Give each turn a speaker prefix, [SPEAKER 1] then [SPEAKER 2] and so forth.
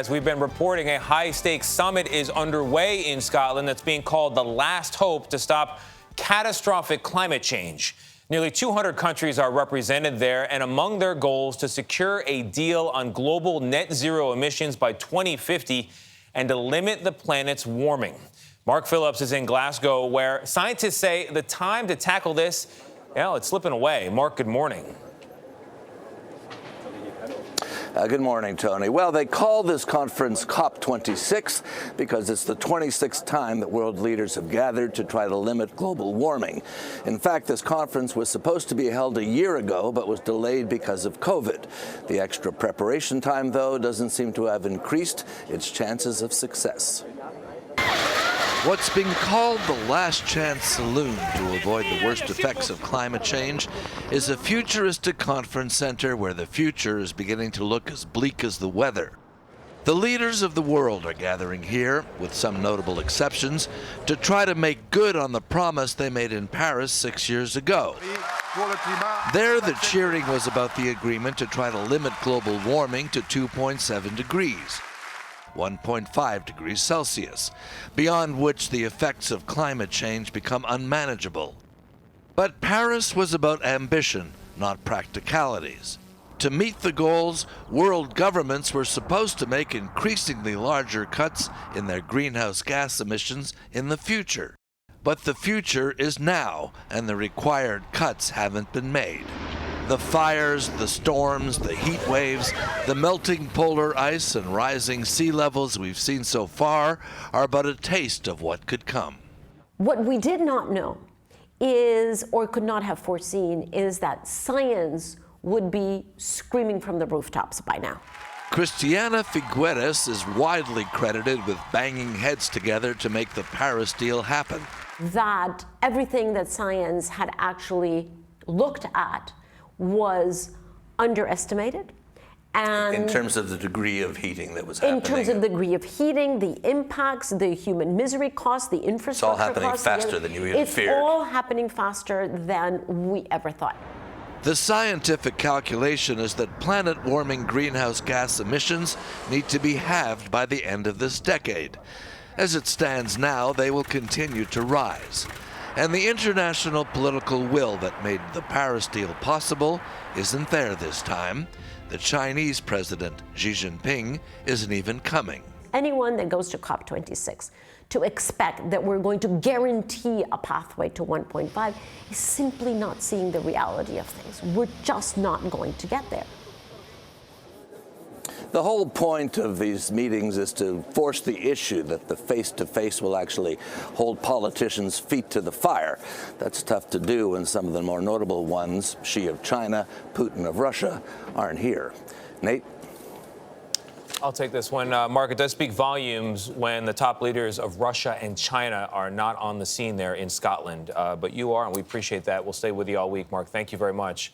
[SPEAKER 1] As we've been reporting, a high-stakes summit is underway in Scotland that's being called the last hope to stop catastrophic climate change. Nearly 200 countries are represented there, and among their goals to secure a deal on global net zero emissions by 2050 and to limit the planet's warming. Mark Phillips is in Glasgow, where scientists say the time to tackle this, well, it's slipping away. Mark, good morning.
[SPEAKER 2] Good morning, Tony. Well, they call this conference COP26 because it's the 26th time that world leaders have gathered to try to limit global warming. In fact, this conference was supposed to be held a year ago, but was delayed because of COVID. The extra preparation time, though, doesn't seem to have increased its chances of success.
[SPEAKER 3] What's being called the last chance saloon to avoid the worst effects of climate change is a futuristic conference center where the future is beginning to look as bleak as the weather. The leaders of the world are gathering here, with some notable exceptions, to try to make good on the promise they made in Paris 6 years ago. There, the cheering was about the agreement to try to limit global warming to 2.7 degrees. 1.5 degrees Celsius, beyond which the effects of climate change become unmanageable. But Paris was about ambition, not practicalities. To meet the goals, world governments were supposed to make increasingly larger cuts in their greenhouse gas emissions in the future. But the future is now, and the required cuts haven't been made. The fires, the storms, the heat waves, the melting polar ice and rising sea levels we've seen so far are but a taste of what could come.
[SPEAKER 4] What we did not know is, or could not have foreseen, is that science would be screaming from the rooftops by now.
[SPEAKER 3] Christiana Figueres is widely credited with banging heads together to make the Paris deal happen.
[SPEAKER 4] That everything that science had actually looked at was underestimated. And
[SPEAKER 2] in terms of the degree of heating that was happening.
[SPEAKER 4] In terms of the degree of heating, the impacts, the human misery costs, the infrastructure costs.
[SPEAKER 2] It's all happening faster than you even feared.
[SPEAKER 4] It's all happening faster than we ever thought.
[SPEAKER 3] The scientific calculation is that planet-warming greenhouse gas emissions need to be halved by the end of this decade. As it stands now, they will continue to rise. And the international political will that made the Paris deal possible isn't there this time. The Chinese president, Xi Jinping, isn't even coming.
[SPEAKER 4] Anyone that goes to COP26 to expect that we're going to guarantee a pathway to 1.5 is simply not seeing the reality of things. We're just not going to get there.
[SPEAKER 2] The whole point of these meetings is to force the issue that the face-to-face will actually hold politicians' feet to the fire. That's tough to do when some of the more notable ones, Xi of China, Putin of Russia, aren't here. Nate?
[SPEAKER 1] I'll take this one. Mark, it does speak volumes when the top leaders of Russia and China are not on the scene there in Scotland. But you are, and we appreciate that. We'll stay with you all week, Mark. Thank you very much.